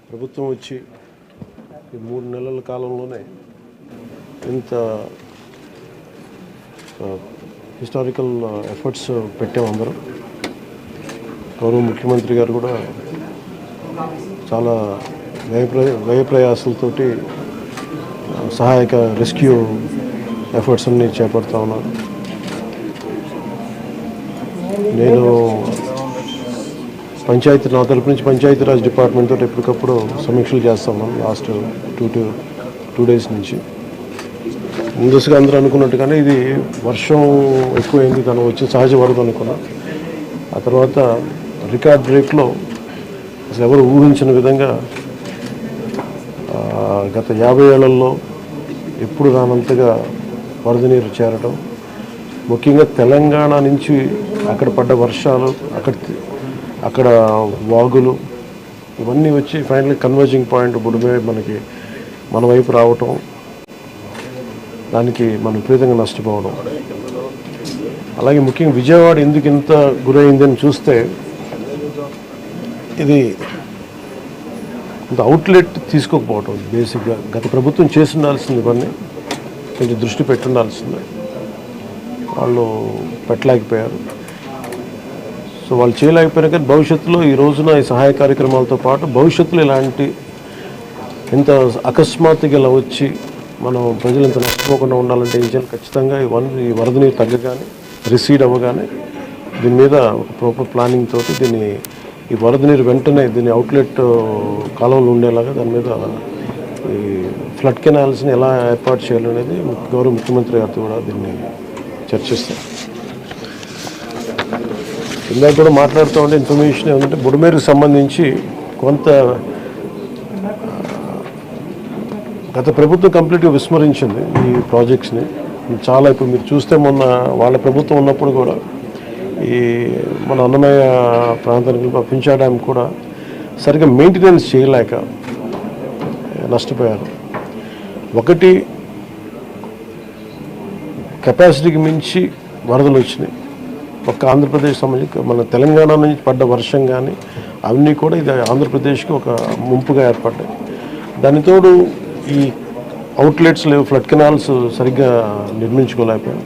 ప్రభుత్వం వచ్చి ఈ 3 నెలల కాలంలోనే ఇంత హిస్టారికల్ ఎఫర్ట్స్ పెట్టాము అందరం. గౌరవ ముఖ్యమంత్రి గారు కూడా చాలా వ్యయ ప్రయాసాలతోటి సహాయక రెస్క్యూ ఎఫర్ట్స్ అన్ని చేపడతా ఉన్నారు. నేను నా తరపు నుంచి పంచాయతీరాజ్ డిపార్ట్మెంట్ తోటి ఎప్పటికప్పుడు సమీక్షలు చేస్తా ఉన్నాను లాస్ట్ 2 డేస్ నుంచి. ముందుగా అందరూ అనుకున్నట్టుగానే ఇది వర్షం ఎక్కువైంది, తను వచ్చి సహజ వరద అనుకున్నా. ఆ తర్వాత రికార్డ్ బ్రేక్లో అసలు ఎవరు ఊహించిన విధంగా గత 50 ఏళ్లలో ఎప్పుడు రానంతగా వరద నీరు చేరటం, ముఖ్యంగా తెలంగాణ నుంచి అక్కడ పడ్డ వర్షాలు, అక్కడ వాగులు ఇవన్నీ వచ్చి ఫైనల్ కన్వర్జింగ్ పాయింట్ బుడిమే మన వైపు రావటం, దానికి మనం విపరీతంగా నష్టపోవడం. అలాగే ముఖ్యంగా విజయవాడ ఎందుకు ఇంత గురైందని చూస్తే ఇది ఇంత అవుట్లెట్ తీసుకోకపోవటం. బేసిక్గా గత ప్రభుత్వం చేసి ఉండాల్సింది, ఇవన్నీ కొంచెం దృష్టి పెట్టుండాల్సింది, వాళ్ళు పెట్టలేకపోయారు. సో వాళ్ళు చేయలేకపోయినా కానీ భవిష్యత్తులో ఈ రోజున ఈ సహాయ కార్యక్రమాలతో పాటు భవిష్యత్తులో ఇలాంటి ఇంత అకస్మాత్తుగా ఇలా వచ్చి మనం ప్రజలు ఇంత నష్టపోకుండా ఉండాలంటే ఏం చేయాలి? ఖచ్చితంగా ఈ వరద నీరు తగ్గగానే, రిసీడ్ అవ్వగానే దీని మీద ఒక ప్రాపర్ ప్లానింగ్ తోటి ఈ వరద నీరు వెంటనే దీన్ని అవుట్లెట్ కాలంలో ఉండేలాగా దాని మీద ఈ ఫ్లడ్ కెనాల్స్ని ఎలా ఏర్పాటు చేయాలనేది గౌరవ ముఖ్యమంత్రి గారితో కూడా దీన్ని చర్చిస్తాం. ఇందాక కూడా మాట్లాడుతూ ఉంటే ఇన్ఫర్మేషన్ ఏమంటే బుడమేరుకు సంబంధించి కొంత గత ప్రభుత్వం కంప్లీట్గా విస్మరించింది ఈ ప్రాజెక్ట్స్ని. చాలా ఇప్పుడు మీరు చూస్తే మొన్న వాళ్ళ ప్రభుత్వం ఉన్నప్పుడు కూడా ఈ మన అన్నమయ్య ప్రాంతానికి పింఛా డ్యామ్ కూడా సరిగ్గా మెయింటెనెన్స్ చేయలేక నష్టపోయారు. ఒకటి కెపాసిటీకి మించి వరదలు వచ్చినాయి. ఒక్క ఆంధ్రప్రదేశ్ సంబంధించి మన తెలంగాణ నుంచి పడ్డ వర్షం కానీ అవన్నీ కూడా ఇది ఆంధ్రప్రదేశ్కి ఒక ముంపుగా ఏర్పడ్డాయి. దానితోడు ఈ అవుట్లెట్స్ లేవు, ఫ్లడ్ కెనాల్స్ సరిగ్గా నిర్మించుకోలేకపోయాం.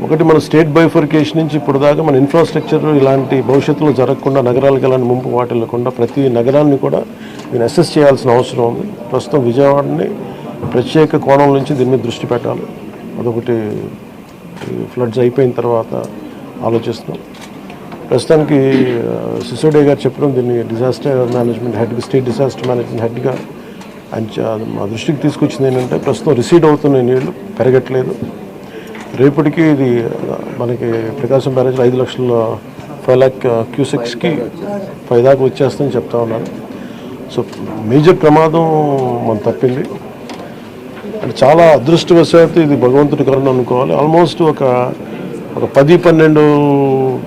ఒకటి మన స్టేట్ బైఫర్కేషన్ నుంచి ఇప్పుడు దాకా మన ఇన్ఫ్రాస్ట్రక్చర్ ఇలాంటి భవిష్యత్తులో జరగకుండా, నగరాలకు ఎలాంటి ముంపు వాటిల్లకుండా ప్రతి నగరాన్ని కూడా దీన్ని అసెస్ చేయాల్సిన అవసరం ఉంది. ప్రస్తుతం విజయవాడని ప్రత్యేక కోణం నుంచి దీని మీద దృష్టి పెట్టాలి. అదొకటి ఫ్లడ్స్ అయిపోయిన తర్వాత ఆలోచిస్తున్నాం. ప్రస్తుతానికి సిసోడియా గారు చెప్పడం దీన్ని డిజాస్టర్ మేనేజ్మెంట్ హెడ్గా, స్టేట్ డిజాస్టర్ మేనేజ్మెంట్ హెడ్గా మా దృష్టికి తీసుకొచ్చింది ఏంటంటే ప్రస్తుతం రిసీడ్ అవుతున్న నీళ్లు పెరగట్లేదు. రేపటికి ఇది మనకి ప్రకాశం బ్యారేజ్లో 5 లక్షల క్యూసెక్స్కి 5 దాకా వచ్చేస్తుందని చెప్తా ఉన్నారు. సో మేజర్ ప్రమాదం మనం తప్పింది. అంటే చాలా అదృష్టవశాత్తు ఇది భగవంతుడి కరుణ అనుకోవాలి. ఆల్మోస్ట్ ఒక 10-12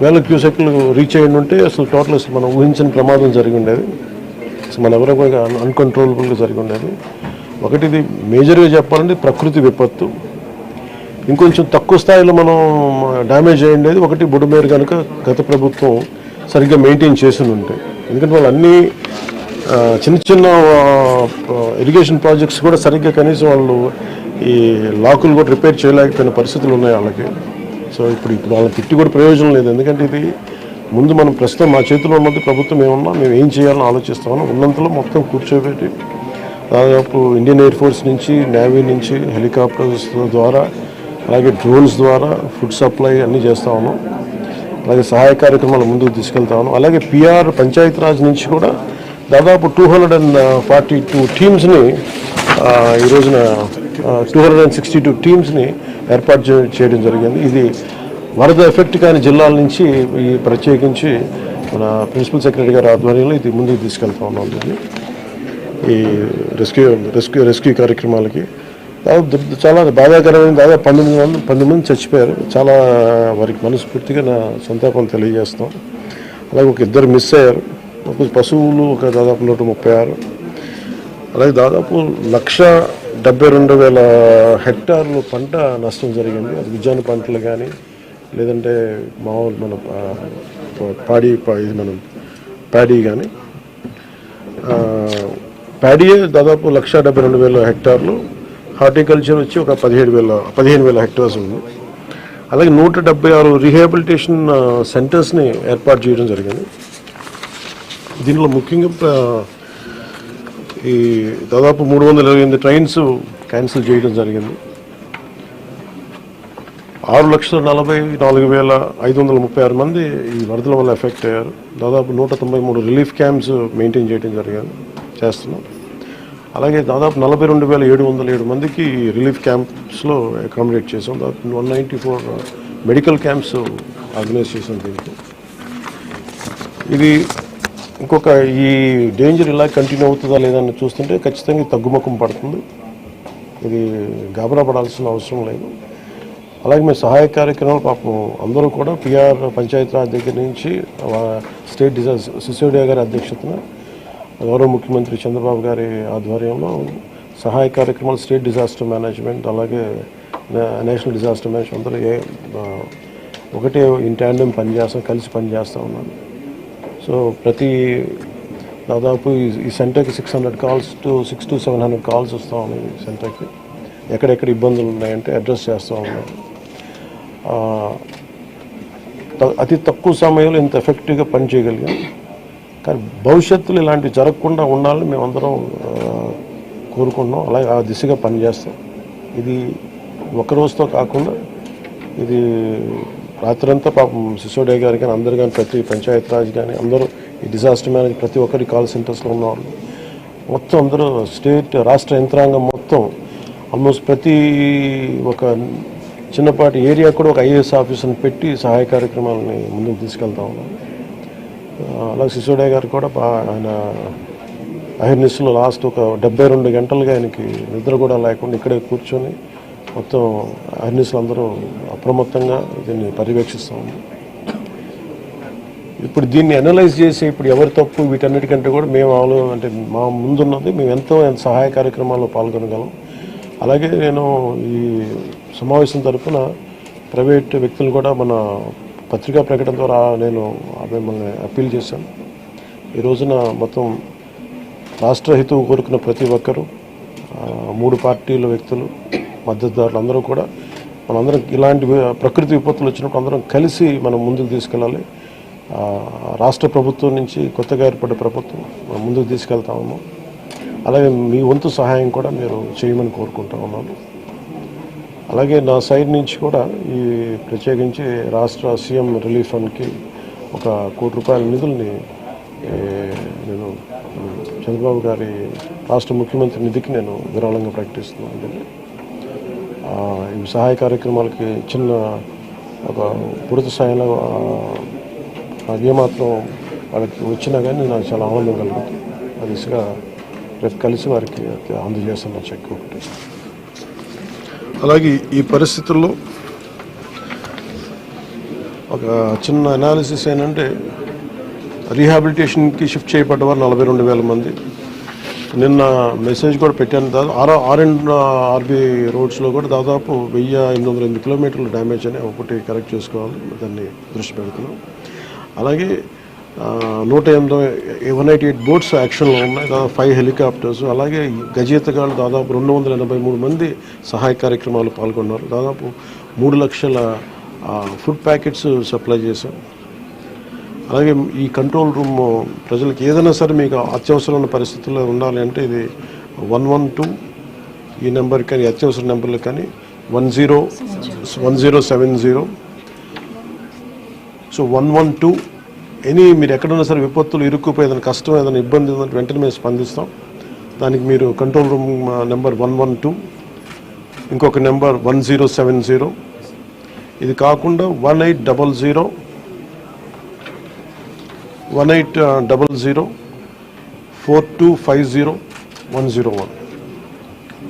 వేల క్యూసెక్లు రీచ్ అయ్యి ఉంటే అసలు టోటల్ మనం ఊహించిన ప్రమాదం జరిగి ఉండేది. అసలు మన ఎవరో అన్కంట్రోలబుల్గా జరిగి ఉండేది. ఒకటి ఇది మేజర్గా చెప్పాలంటే ప్రకృతి విపత్తు. ఇంకొంచెం తక్కువ స్థాయిలో మనం డ్యామేజ్ అయ్యి ఉండేది ఒకటి బుడమేరు కనుక గత ప్రభుత్వం సరిగ్గా మెయింటైన్ చేసి ఉంటాయి. ఎందుకంటే వాళ్ళు అన్నీ చిన్న ఇరిగేషన్ ప్రాజెక్ట్స్ కూడా సరిగ్గా కనీసం వాళ్ళు ఈ లాకులు కూడా రిపేర్ చేయలేకపోయిన పరిస్థితులు ఉన్నాయి వాళ్ళకి. సో ఇప్పుడు వాళ్ళని తిట్టి కూడా ప్రయోజనం లేదు. ఎందుకంటే ఇది ముందు మనం ప్రస్తుతం మా చేతిలో ఉన్నది ప్రభుత్వం ఏమన్నా మేము ఏం చేయాలని ఆలోచిస్తామని ఉన్నంతలో మొత్తం కూర్చోబెట్టి దాదాపు ఇండియన్ ఎయిర్ ఫోర్స్ నుంచి, నేవీ నుంచి హెలికాప్టర్స్ ద్వారా, అలాగే డ్రోన్స్ ద్వారా ఫుడ్ సప్లై అన్నీ చేస్తా ఉన్నాం. అలాగే సహాయ కార్యక్రమాలు ముందుకు తీసుకెళ్తా ఉన్నాం. అలాగే పిఆర్ పంచాయతీరాజ్ నుంచి కూడా దాదాపు 242 టీమ్స్ని ఈ రోజున 262 టీమ్స్ని ఏర్పాటు చేయడం జరిగింది. ఇది వరద ఎఫెక్ట్ కాని జిల్లాల నుంచి ఈ ప్రత్యేకించి మన ప్రిన్సిపల్ సెక్రటరీ గారి ఆధ్వర్యంలో ఇది ముందుకు తీసుకెళ్తా ఉన్నాం. ఈ రెస్క్యూ కార్యక్రమాలకి చాలా బాధాకరమైన దాదాపు 19 మంది చచ్చిపోయారు. చాలా వారికి మనస్ఫూర్తిగా నా సంతాపం తెలియజేస్తాం. అలాగే ఒక 2 మిస్ అయ్యారు. పశువులు దాదాపు 136, అలాగే దాదాపు 1,72,000 హెక్టార్లు పంట నష్టం జరిగింది. అది ఉద్యాన పంటలు కానీ లేదంటే మామూలు మన ప్యాడీ కానీ ప్యాడీ దాదాపు 1,72,000 హెక్టార్లు, హార్టికల్చర్ వచ్చి ఒక 15,000 హెక్టార్స్ ఉంది. అలాగే 176 రీహాబిలిటేషన్ సెంటర్స్ని ఏర్పాటు చేయడం జరిగింది. దీనిలో ముఖ్యంగా ఈ దాదాపు 328 ట్రైన్స్ క్యాన్సిల్ చేయడం జరిగింది. 6,44,536 మంది ఈ వరదల వల్ల ఎఫెక్ట్ అయ్యారు. దాదాపు 193 రిలీఫ్ క్యాంప్స్ మెయింటైన్ చేయడం చేస్తున్నాం. అలాగే దాదాపు 42,707 మందికి రిలీఫ్ క్యాంప్స్లో అకామిడేట్ చేసాం. దాదాపు 194 మెడికల్ క్యాంప్స్ ఆర్గనైజ్ చేసాం. దీనికి ఇది ఇంకొక ఈ డేంజర్ ఇలా కంటిన్యూ అవుతుందా లేదని చూస్తుంటే ఖచ్చితంగా తగ్గుముఖం పడుతుంది. ఇది గాబరా పడాల్సిన అవసరం లేదు. అలాగే మేము సహాయ కార్యక్రమాలు పాపం అందరూ కూడా పిఆర్ పంచాయతీరాజ్ దగ్గర నుంచి స్టేట్ డిజాస్టర్ సిసోడియా గారి అధ్యక్షతన గౌరవ ముఖ్యమంత్రి చంద్రబాబు గారి ఆధ్వర్యంలో సహాయ కార్యక్రమాలు, స్టేట్ డిజాస్టర్ మేనేజ్మెంట్, అలాగే నేషనల్ డిజాస్టర్ మేనేజ్మెంట్ అందరూ ఒకటే ఇన్ ట్యాండెం కలిసి పనిచేస్తూ ఉన్నాను. సో ప్రతి దాదాపు ఈ సెంటర్కి 600 to 700 కాల్స్ వస్తూ ఉన్నాయి. ఈ సెంటర్కి ఎక్కడెక్కడ ఇబ్బందులు ఉన్నాయంటే అడ్రస్ చేస్తూ ఉన్నాం. అతి తక్కువ సమయంలో ఇంత ఎఫెక్టివ్గా పని చేయగలిగాం. కానీ భవిష్యత్తులో ఇలాంటివి జరగకుండా ఉండాలని మేమందరం కోరుకుంటున్నాం. అలాగే ఆ దిశగా పనిచేస్తాం. ఇది ఒక రోజుతో కాకుండా ఇది రాత్రంతా పాపం సిసోడియా గారి కానీ అందరు కానీ ప్రతి పంచాయతీరాజ్ కానీ అందరూ ఈ డిజాస్టర్ మేనేజ్ ప్రతి ఒక్కరి కాల్ సెంటర్స్లో ఉన్నవాళ్ళు మొత్తం అందరూ రాష్ట్ర యంత్రాంగం మొత్తం ఆల్మోస్ట్ ప్రతి ఒక చిన్నపాటి ఏరియా కూడా ఒక ఐఏఎస్ ఆఫీసర్ని పెట్టి సహాయ కార్యక్రమాలని ముందుకు తీసుకెళ్తా ఉన్నాం. అలాగే సిసోడియా గారు కూడా ఆయన అహిర్నిస్లో లాస్ట్ ఒక 72 గంటలుగా ఆయనకి నిద్ర కూడా లేకుండా ఇక్కడే కూర్చొని మొత్తం అహిర్నిస్లు అందరూ అప్రమత్తంగా దీన్ని పర్యవేక్షిస్తూ ఉన్నాం. ఇప్పుడు దీన్ని అనలైజ్ చేసి ఇప్పుడు ఎవరి తప్పు వీటన్నిటికంటే కూడా మేము అంటే మా ముందున్నది మేము ఎంత సహాయ కార్యక్రమాల్లో పాల్గొనగలం. అలాగే నేను ఈ సమావేశం తరఫున ప్రైవేట్ వ్యక్తులు కూడా మన పత్రికా ప్రకటన ద్వారా నేను మిమ్మల్ని అప్పీల్ చేశాను. ఈ రోజున మొత్తం రాష్ట్ర హితువు కోరుకున్న ప్రతి ఒక్కరూ 3 పార్టీల వ్యక్తులు, మద్దతుదారులు అందరూ కూడా మనందరం ఇలాంటి ప్రకృతి విపత్తులు వచ్చినప్పుడు అందరం కలిసి మనం ముందుకు తీసుకెళ్ళాలి. రాష్ట్ర ప్రభుత్వం నుంచి కొత్తగా ఏర్పడ్డ ప్రభుత్వం మనం ముందుకు తీసుకెళ్తా ఉన్నాం. అలాగే మీ వంతు సహాయం కూడా మీరు చేయమని కోరుకుంటా ఉన్నాను. అలాగే నా సైడ్ నుంచి కూడా ఈ ప్రత్యేకించి రాష్ట్ర సీఎం రిలీఫ్ ఫండ్కి 1 కోటి రూపాయల నిధుల్ని నేను చంద్రబాబు గారి రాష్ట్ర ముఖ్యమంత్రి నిధికి నేను విరాళంగా ప్రకటిస్తున్నాను. ఈ సహాయ కార్యక్రమాలకి చిన్న ఒక పూర్తి స్థాయిలో ఏమాత్రం వాళ్ళకి వచ్చినా కానీ నాకు చాలా ఆనందం కలుగుతుంది. ఆ దిశగా రేపు కలిసి వారికి అందజేస్తున్న చెక్ ఒకటి. అలాగే ఈ పరిస్థితుల్లో ఒక చిన్న అనాలిసిస్ ఏంటంటే రీహాబిలిటేషన్కి షిఫ్ట్ చేయబడ్డవారు 42,000 మంది. నిన్న మెసేజ్ కూడా పెట్టాను. ఆర్బీ రోడ్స్లో కూడా దాదాపు 1,808 కిలోమీటర్లు డ్యామేజ్ అని ఒకటి కరెక్ట్ చేసుకోవాలి, దాన్ని దృష్టి పెడుతున్నాం. అలాగే 188 బోట్స్ యాక్షన్లో ఉన్నాయి, దాదాపు 5 హెలికాప్టర్స్. అలాగే గజేతగాళ్ళు దాదాపు 283 మంది సహాయ కార్యక్రమాలు పాల్గొన్నారు. దాదాపు 3 లక్షల ఫుడ్ ప్యాకెట్స్ సప్లై చేశాం. అలాగే ఈ కంట్రోల్ రూమ్ ప్రజలకు ఏదైనా సరే మీకు అత్యవసరమైన పరిస్థితుల్లో ఉండాలి అంటే ఇది 112 ఈ నెంబర్ కానీ అత్యవసర నెంబర్లు కానీ 1070. సో 112 మీరు ఎక్కడైనా సరే విపత్తులు ఇరుక్కుపోయి ఏదైనా కష్టం ఏదైనా ఇబ్బంది ఉందంటే వెంటనే మేము స్పందిస్తాం. దానికి మీరు కంట్రోల్ రూమ్ నెంబర్ 112, ఇంకొక నెంబర్ 1070. ఇది కాకుండా 1800 4250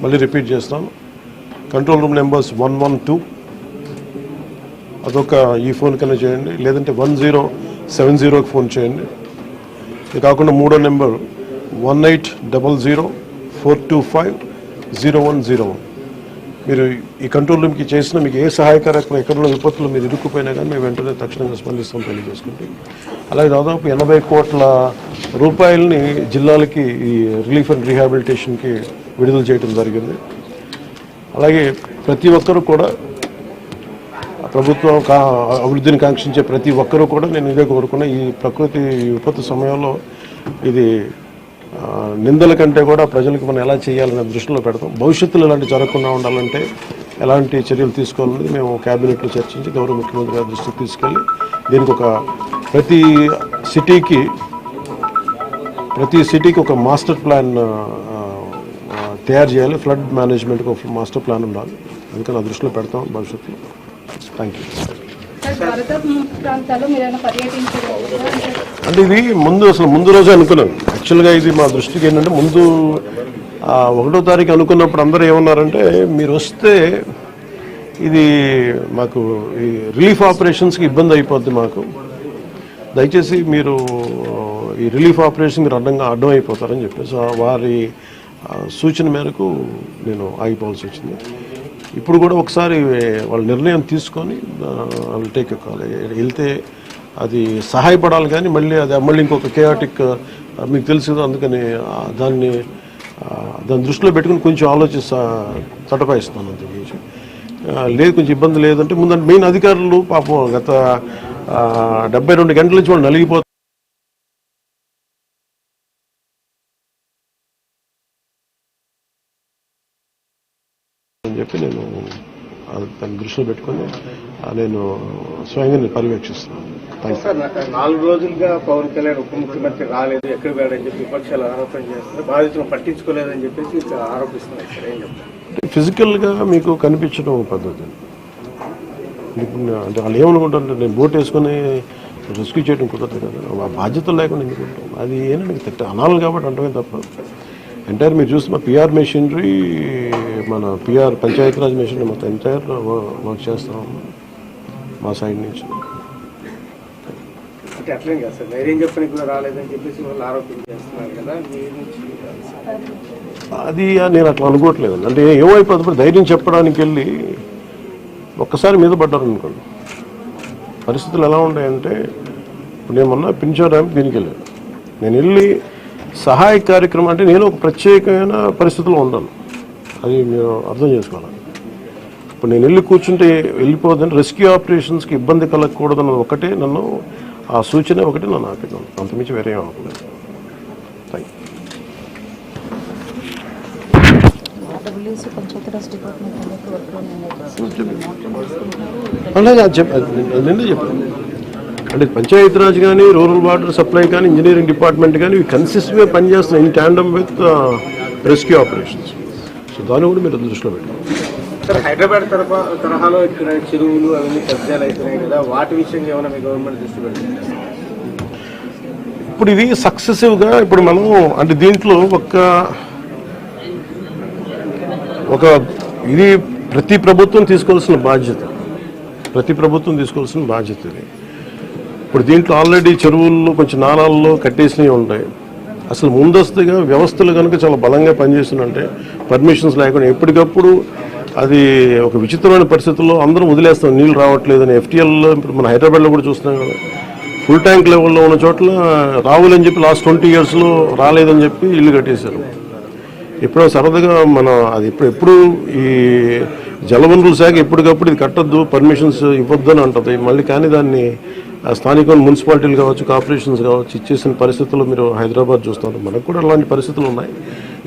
మళ్ళీ రిపీట్ చేస్తాను. కంట్రోల్ రూమ్ నెంబర్స్ 112 అదొక ఈ ఫోన్ కన్నా చేయండి, లేదంటే 1070కి ఫోన్ చేయండి. ఇది కాకుండా 3వ నెంబర్ 1800 425 0101. మీరు ఈ కంట్రోల్ రూమ్కి చేసిన మీకు ఏ సహాయకారకం ఎక్కడున్న విపత్తులు మీరు ఇరుక్కుపోయినా కానీ మేము వెంటనే తక్షణంగా స్పందిస్తాం తెలియజేసుకుంటే. అలాగే దాదాపు 80 కోట్ల రూపాయలని జిల్లాలకి ఈ రిలీఫ్ అండ్ రీహాబిలిటేషన్కి విడుదల చేయడం జరిగింది. అలాగే ప్రతి ఒక్కరూ కూడా ప్రభుత్వం అభివృద్ధిని కాంక్షించే ప్రతి ఒక్కరూ కూడా నేను ఇదే కోరుకున్నా, ఈ ప్రకృతి విపత్తు సమయంలో ఇది నిందల కంటే కూడా ప్రజలకు మనం ఎలా చేయాలనే దృష్టిలో పెడతాం. భవిష్యత్తులో ఇలాంటి జరగకుండా ఉండాలంటే ఎలాంటి చర్యలు తీసుకోవాలనేది మేము క్యాబినెట్లో చర్చించి గౌరవ ముఖ్యమంత్రి గారి దృష్టికి తీసుకెళ్ళి దీనికి ఒక ప్రతి సిటీకి ఒక మాస్టర్ ప్లాన్ తయారు చేయాలి. ఫ్లడ్ మేనేజ్మెంట్కి ఒక మాస్టర్ ప్లాన్ ఉండాలి. అందుకని ఆ దృష్టిలో పెడతాం భవిష్యత్తులో. Thank you. అంటే ఇది ముందు రోజే అనుకున్నాను. యాక్చువల్గా ఇది మా దృష్టికి ఏంటంటే ముందు 1వ తారీఖు అనుకున్నప్పుడు అందరూ ఏమన్నారంటే మీరు వస్తే ఇది మాకు ఈ రిలీఫ్ ఆపరేషన్స్కి ఇబ్బంది అయిపోద్ది, మాకు దయచేసి మీరు ఈ రిలీఫ్ ఆపరేషన్ మీరు అడ్డం అయిపోతారని చెప్పేసి వారి సూచన మేరకు నేను ఆగిపోవాల్సి వచ్చింది. ఇప్పుడు కూడా ఒకసారి వాళ్ళ నిర్ణయం తీసుకొని వాళ్ళు టేక్ కాల్ వెళ్తే అది సహాయపడాలి, కానీ మళ్ళీ ఇంకొక కేయాటిక్ మీకు తెలుసు కదా, అందుకని దాన్ని దృష్టిలో పెట్టుకుని కొంచెం ఆలోచిస్తా తటపాయిస్తాను. అంతకుమించి లేదు, కొంచెం ఇబ్బంది లేదంటే ముందు మెయిన్ అధికారులు పాపం గత 72 గంటల నుంచి వాళ్ళు నలిగిపోతారు అని చెప్పి నేను దాన్ని దృష్టిలో పెట్టుకుని నేను స్వయంగా నేను పర్యవేక్షిస్తున్నాను. 4 రోజులుగా పవన్ కళ్యాణ్ ఉప ముఖ్యమంత్రి రాలేదు, ఎక్కడ వెళ్ళని చెప్పి విపక్షాలు ఆరోపణ చేస్తున్నారు, బాధితులను పట్టించుకోలేదని చెప్పేసి ఆరోపిస్తున్నారు. సార్ ఏం చెప్తారు? ఫిజికల్గా మీకు కనిపించడం పద్ధతి అంటే వాళ్ళు ఏమనుకుంటారంటే నేను బోట్ వేసుకొని రెస్క్యూ చేయడం కుదరదు కదా, ఆ బాధ్యతలు లేకుండా ఎందుకుంటాం. అది ఏంటంటే అనాలి కాబట్టి అంటమే తప్ప ఎంటైర్ మీరు చూస్తే మా పిఆర్ మెషినరీ, మన పిఆర్ పంచాయతీరాజ్ మెషినరీ మొత్తం ఎంటైర్ వర్క్ చేస్తాం మా సైడ్ నుంచి. అంటే అట్లేం కాదు సార్, ధైర్యం చెప్పని కూడా రాలేదని చెప్పేసి వాళ్ళు ఆరోపణ చేస్తున్నారు కదా, అది నేను అట్లా అనుకోవట్లేదండి. అంటే ఏమైపోతుంది, ధైర్యం చెప్పడానికి వెళ్ళి ఒక్కసారి మీద పడ్డారు అనుకోండి, పరిస్థితులు ఎలా ఉంటాయంటే ఇప్పుడు నేను మొన్న పింఛన్ ర్యాంప్ దీనికి వెళ్ళాను. నేను వెళ్ళి సహాయ కార్యక్రమం అంటే నేను ఒక ప్రత్యేకమైన పరిస్థితిలో ఉన్నాను, అది మీరు అర్థం చేసుకోవాలి. ఇప్పుడు నేను వెళ్ళి కూర్చుంటే వెళ్ళిపోదంటే రెస్క్యూ ఆపరేషన్స్కి ఇబ్బంది కలగకూడదన్నది ఒకటే నన్ను, ఆ సూచన ఒకటి నన్ను ఆపినాను, అంతమించి వేరే అనుకోలేదు. Thank you. అలాగే నిన్నే చెప్పాను అంటే పంచాయతీరాజ్ కానీ, రూరల్ వాటర్ సప్లై కానీ, ఇంజనీరింగ్ డిపార్ట్మెంట్ కానీ ఇవి కన్సిస్టెంట్గా పనిచేస్తున్నాయి in tandem with rescue operations. So దాన్ని కూడా మీరు దృష్టిలో పెట్టాలి. సార్ హైదరాబాద్ తరహాలో ఇక్కడ చెరువులు అవన్నీ కబ్జాలు అవుతున్నాయి కదా, వాటి విషయంగా ఏమైనా మీ గవర్నమెంట్ దృష్టి పెడుతుంది? ఇప్పుడు ఇది సక్సెసివ్గా ఇప్పుడు మనం అంటే దీంట్లో ఒక ఇది ప్రతి ప్రభుత్వం తీసుకోవాల్సిన బాధ్యత ఇది. ఇప్పుడు దీంట్లో ఆల్రెడీ చెరువుల్లో కొంచెం నాలాల్లో కట్టేసినవి ఉంటాయి. అసలు ముందస్తుగా వ్యవస్థలు కనుక చాలా బలంగా పనిచేస్తుందంటే పర్మిషన్స్ లేకుండా ఎప్పటికప్పుడు అది ఒక విచిత్రమైన పరిస్థితుల్లో అందరం వదిలేస్తాం, నీళ్ళు రావట్లేదని. ఎఫ్టీఎల్లో ఇప్పుడు మన హైదరాబాద్లో కూడా చూస్తున్నాం కదా, ఫుల్ ట్యాంక్ లెవెల్లో ఉన్న చోట్ల రావులని చెప్పి లాస్ట్ 20 yearsలో రాలేదని చెప్పి ఇల్లు కట్టేశారు. ఎప్పుడో సరదాగా మనం అది ఎప్పుడు ఈ జలవనరుల శాఖ ఎప్పటికప్పుడు ఇది కట్టద్దు, పర్మిషన్స్ ఇవ్వద్దని అంటుంది మళ్ళీ, కానీ దాన్ని స్థానిక మున్సిపాలిటీలు కావచ్చు, కార్పొరేషన్స్ కావచ్చు ఇచ్చేసిన పరిస్థితుల్లో మీరు హైదరాబాద్ చూస్తున్నారు. మనకు కూడా అలాంటి పరిస్థితులు ఉన్నాయి.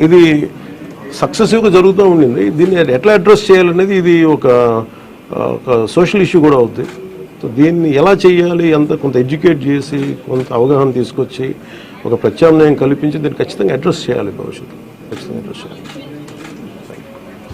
ఇది సక్సెసివ్గా జరుగుతూ ఉండింది. దీన్ని ఎట్లా అడ్రస్ చేయాలనేది ఇది ఒక సోషల్ ఇష్యూ కూడా అవుతుంది. సో దీన్ని ఎలా చేయాలి, కొంత ఎడ్యుకేట్ చేసి కొంత అవగాహన తీసుకొచ్చి ఒక ప్రత్యామ్నాయం కల్పించి దీన్ని ఖచ్చితంగా అడ్రస్ చేయాలి, భవిష్యత్తు ఖచ్చితంగా అడ్రస్ చేయాలి.